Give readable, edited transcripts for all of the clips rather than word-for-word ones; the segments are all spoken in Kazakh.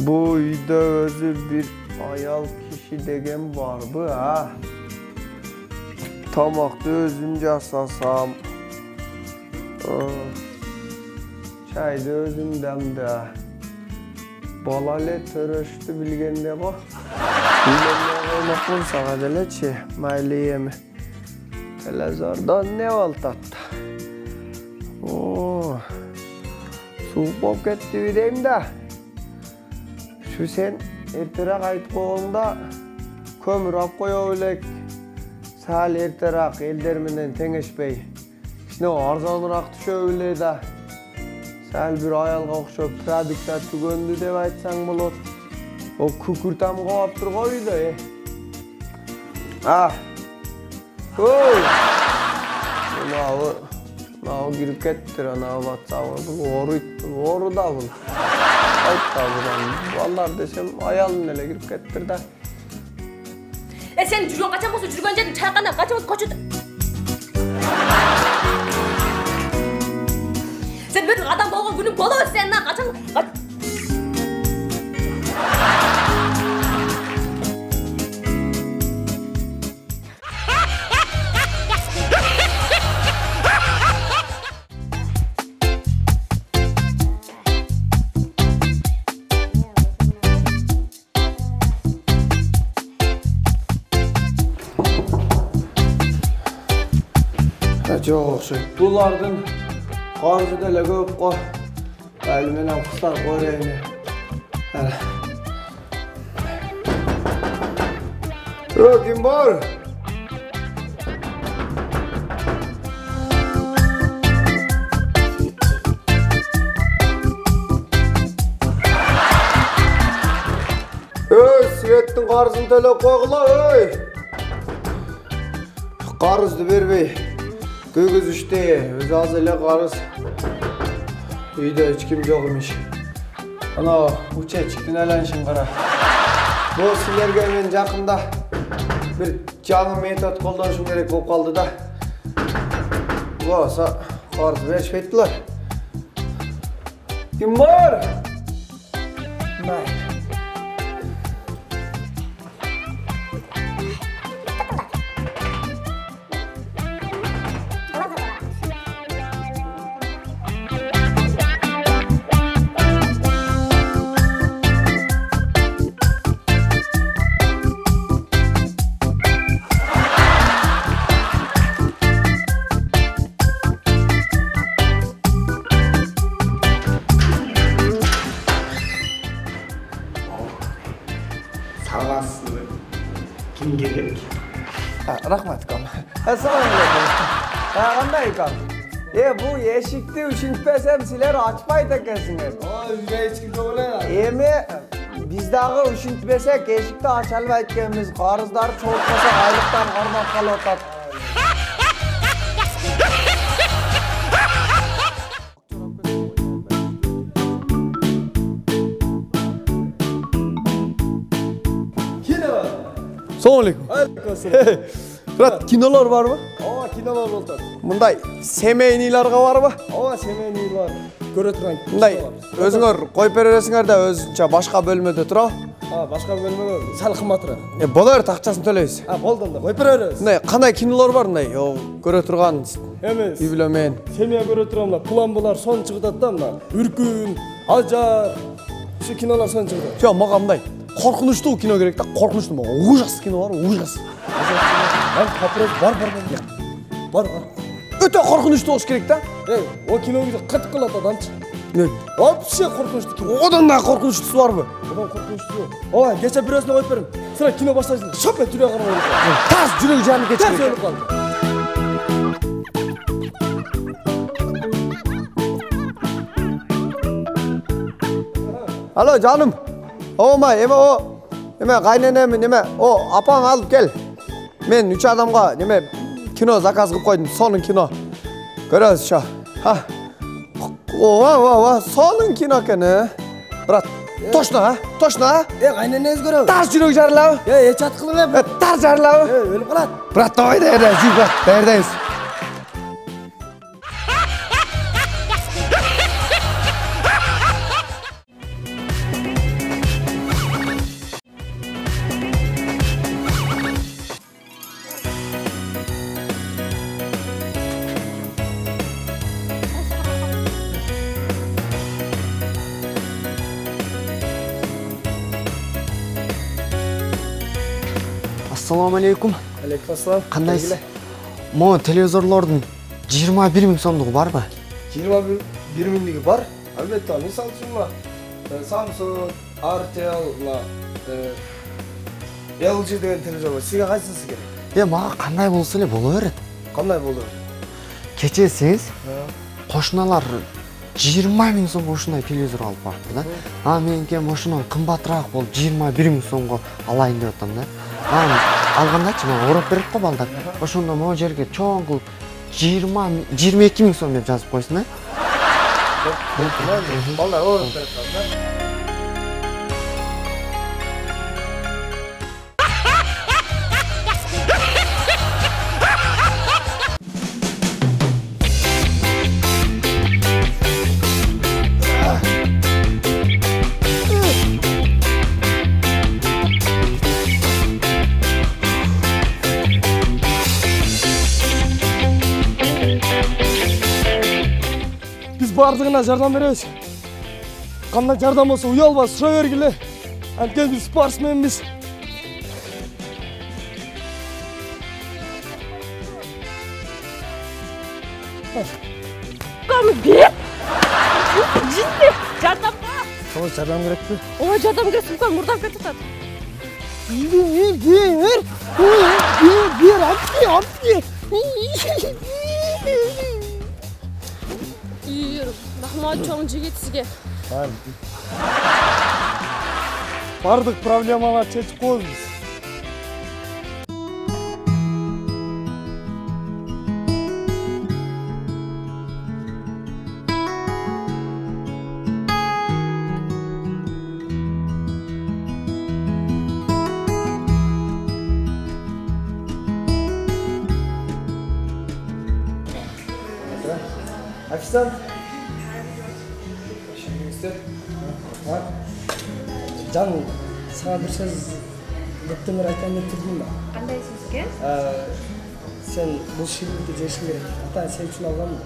Bu uyda özü bir ayal kişi degen var mı ha? Tamakta özüm jasasam. Çayda özüm demde. Balale töröştü bilgende bu. Bilenme olmak olsa kadeleçi, mayli yemi. Telezordan ne oltattı? Soğuk bop ketdi bideyim de. Şu sen erterak aytıp boğunda kömür ap koya ölek. Sal erterak eldermenden tengeşpey. İşte arzanırak düşe öyle de. Sal bir ayalga okşop produkta tügöndü dep aytsaң bolot. O kükürtam kavap turga uyda Oy! Nağı girip kettir nağı batsağır. Bu oru da bul. Ayt da bulan. Vallar desem ayalın ele girip kettir da. Sen жүрген қачан болса жүрген жердің чайқана қачан болса көшеді. Sen bir adam болған күнің болады сен қачан Çok şey. Bulardın karşı dele köp koy. Elmenen kısar koyayım. Kim var? Svettin karşısını tele koyla. Karızdı berbey. Gögüz işte, öz az ele karız. Uyda hiç kim yok imiş. Ana uçaya çıktın elenşin kara. Bu sizlerge men jakında bir жаңы метод колдонушum керек болуp kaldı da. Bu olsa karız berişpeyttiler. Kim var? Nay. Kim gerek? Rahmat kam. Assalamualaikum. Qanday kam? Bu eşikni üşüntpesem sizler açpayt ekensingler. Uyda hiç kim yok ele. Emi bizdagı üşüntpesek eşikni aça albayt ekenmiz. Qarızlar çoğultpasa aylıktan qarmap kalotat. Assalamualaikum. Aleykümselam. Fırat, kinolar var mı? Ava kinolar oldu. Bunday semeynilarga var mı? Ava semeyni var. Göre turan kino Bunday var. özüңөр koyup berесиңер да өзүнчө башка бөлмөдө тура. Başka bölümde sal kımmatıra. Болор такчасын төлөйбүз. Boldan da koyup bereriz. Мындай кандай кинолор бар мындай? Көрө турган Emez. үй бүлө менен. Semeye göre turamla planlar son çıkıdat da mı? Ürkün, Acar. Şu kinolar son çıkıdat. Жок, мага мындай коркунучтуу кино керек да, коркунучтуу. Ужас кино бар, ужас. Lan kapırız var. Var. Өтө коркунучтуу болуш керек да. O kinoyu da kıt kılat adamçı. Ne? Вообще korkunçtu kino. Одан да коркунучтуусу барбы? Odan korkunçtu. Ava geçe birazına koyup verin. Sıra kino başlasın. Şap et duruyor karama. Тас жүрөк жанып Ters кетти. ölüp kaldı. Alo canım. Эме кайненем неме, апаң алып кел. Мен 3 адамга неме кино заказ кылып койдум, сонун кино. Көрөбүз шо. Сонун кино экен. Брат, точно, точно. Кайненеңиз көрөбүз. Тас жүрөк жарылабы? Эч аткылы эме. Тар жарылабы? Өлүп калат. Брат, давай жүрүп брат, даярдайбыз. Assalamu alaikum. Алейкумассалам. Кандайсыз? Mo televizorlordун 21 000 сомдугу барбы? 21 000 бар. Албетте, мисалы үчүн мына Samsung, RTL, мына LG деген телевизор бар. Сизге кайсысы керек? Мага кандай болсо эле боло берет. Кандай болду? Кече сиз кошуналар 20 000 сомго ушундай телевизор алып барыпты да. Меники ошондон кымбатыраак болуп 21 000 сомго алайын деп атам да. Алгандачы мага ороп берет го балдар. Ошондо могу жерге чоң кылып 22 000 сом деп жазып койсун да. Балдар ороп берет да. Бардығына жардам беребиз. Кандай жардам болсо уялбай сурай бергиле. Анткени биз спортсменбиз. Кам бет. Жинде жардам бар. Кого жардам керекпи? Ой, жардам керек, сумкам мурдап кетип атат. Бер, апти. Рахмат чоң жигит сизге. Бардык проблемаларды чечип коебуз биз. Официант. Жан, сага бир сөз кеттемер айтайын деп турдум да. Кандай сөз экен? Сен бул шириндикти жешиң керек. Ата сен үчүн алганмын.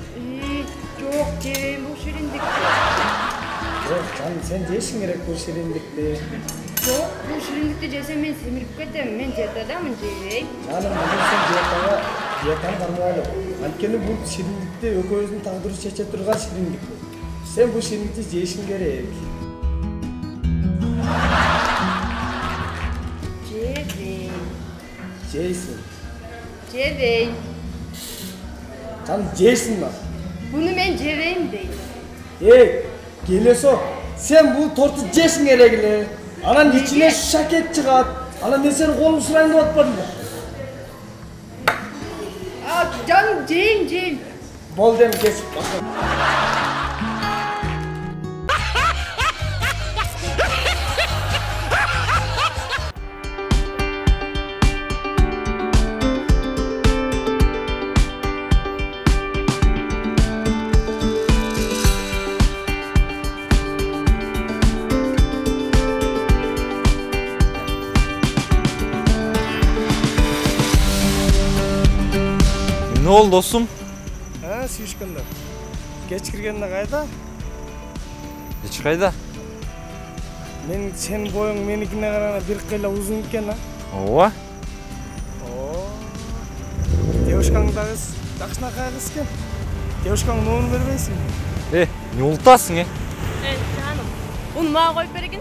Жок, жебейм бул шириндикти. Жок, жан, сен жешиң керек бул шириндикти. Жок, бул шириндикти жесем мен семирип кетем. Мен диетадамын, жебейм. Жаным, бүгүн сен диетаны кармагайлы. Анткени бул шириндикти экөөбүздүн тагдыры чече турган шириндик. Сен бул шириндикти жешиң керек. Жебейм. Жейсиң. Жебейм. Жан, жейсиң ба? Буну мен жебейм дейм. Келесо, сен бул торту жешиң керек эле. Анан ичине шакет чыгат. Анан мен сени колуң сурайын деп атпадым ба? Жан, жейм. Болду эми кесип. Ne oldu dostum? Сүйүшкөндөр. Кеч киргенде кайда? Hiç kayda. Мен сен боюң меникине караганда бир кыйла узун экен, Ова. Девушкаң да кыз, жакшынакай кыз экен. Девушкаң номерин бербейсиңби? Ne unutasın ya? Жаным, уну мага коюп бергин.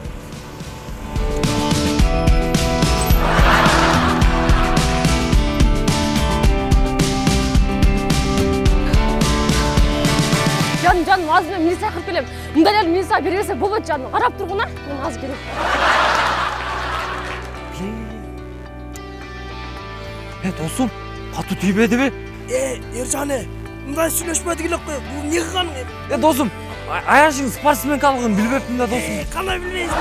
Жаным, азыр мен милиция кырып келем. Мындай эле милиция бере берсе болот жаным. Карап тургуна. Мен азыр келем. Dostum, katı tüybedi mi? Ержане, мындай сүйлөшпөдүк эле кой. Бул эмне кылган? Dostum, аяшың спортсмен калгын билбеппин да достум. Кандай билбейсиң?